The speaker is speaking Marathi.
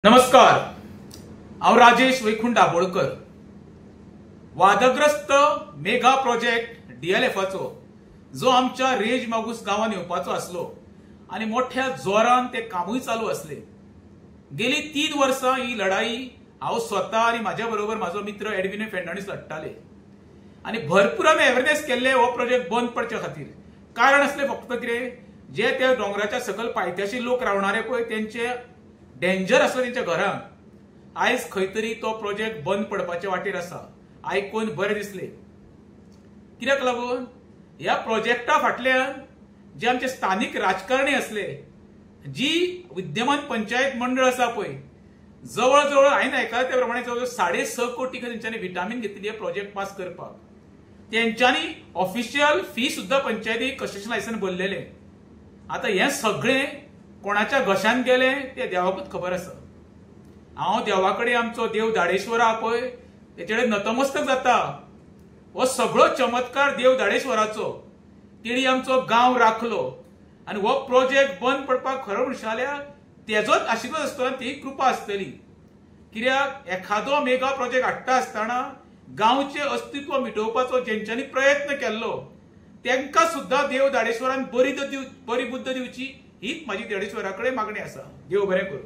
नमस्कार, हांव राजेश वैकुंठ दाबोळकर। वादग्रस्त मेगा प्रोजेक्ट डीएलएफचो जो आमच्या रेज मागूस गावात येवपाचो आसलो आणि मोठ्या जोरान ते कामूय चालू असले। गेली 3 वर्सां ही लढाई हांव स्वतः आणि माझ्या बरोबर माझो मित्र एडविनो फेर्नांडीस लढटाले आणि भरपूर आमी अवेअरनेस केल्ले हो प्रोजेक्ट बंद पडच्या खातीर। कारण असले फक्त कितें जे त्या डोंगराच्या सकल पायथ्याशी लोक रावणारे पळय त्यांचे डेंजर आसले त्यांच्या घरांक आयज खंय तरी तो प्रोजेक्ट बंद पडपाचे वाटेर आसा। आयकून बरें दिसले। कित्याक लागून ह्या प्रोजेक्टा फाटल्यान जे आमचे स्थानिक राजकारणी असले, जी विद्यमान पंचायत मंडळ आसा पळय, जवळ जवळ हांवें आयकलां त्या प्रमाणे जवळ 6.5 कोटी तेंच्यांनी विटामीन घेतली हे प्रोजेक्ट पास करपाक। तेंच्यांनी ऑफिशियल फी सुद्धा पंचायतीक कन्स्ट्रक्शन लायसन्स भरलेले। आता हे सगळें कोणाच्या घशान गेले ते देवाकूच खबर आसा। हांव देवाकडे आमचो देव दाडेश्वर आहा पळय तेचेडे नतमस्तक जाता। हो सगळो चमत्कार देव दाडेश्वराचो, तेणी आमचो गांव राखलो आणि हो प्रोजेक्ट बंद पडपाक खरो म्हणून जाल्यार तेजोच आशिर्वाद आसतलो आनी ती कृपा आसतली। कित्याक एखादो मेगा प्रोजेक्ट हाडटा आसतना गांवचे अस्तित्व मिटोवपाचो जेंच्यांनी प्रयत्न केल्लो तांकां सुद्धा देव दाडेश्वरान बरी बुद्ध दिवची हीच माझी देडेश्वरा कडेन मागणी आसा। देव बरें करूं।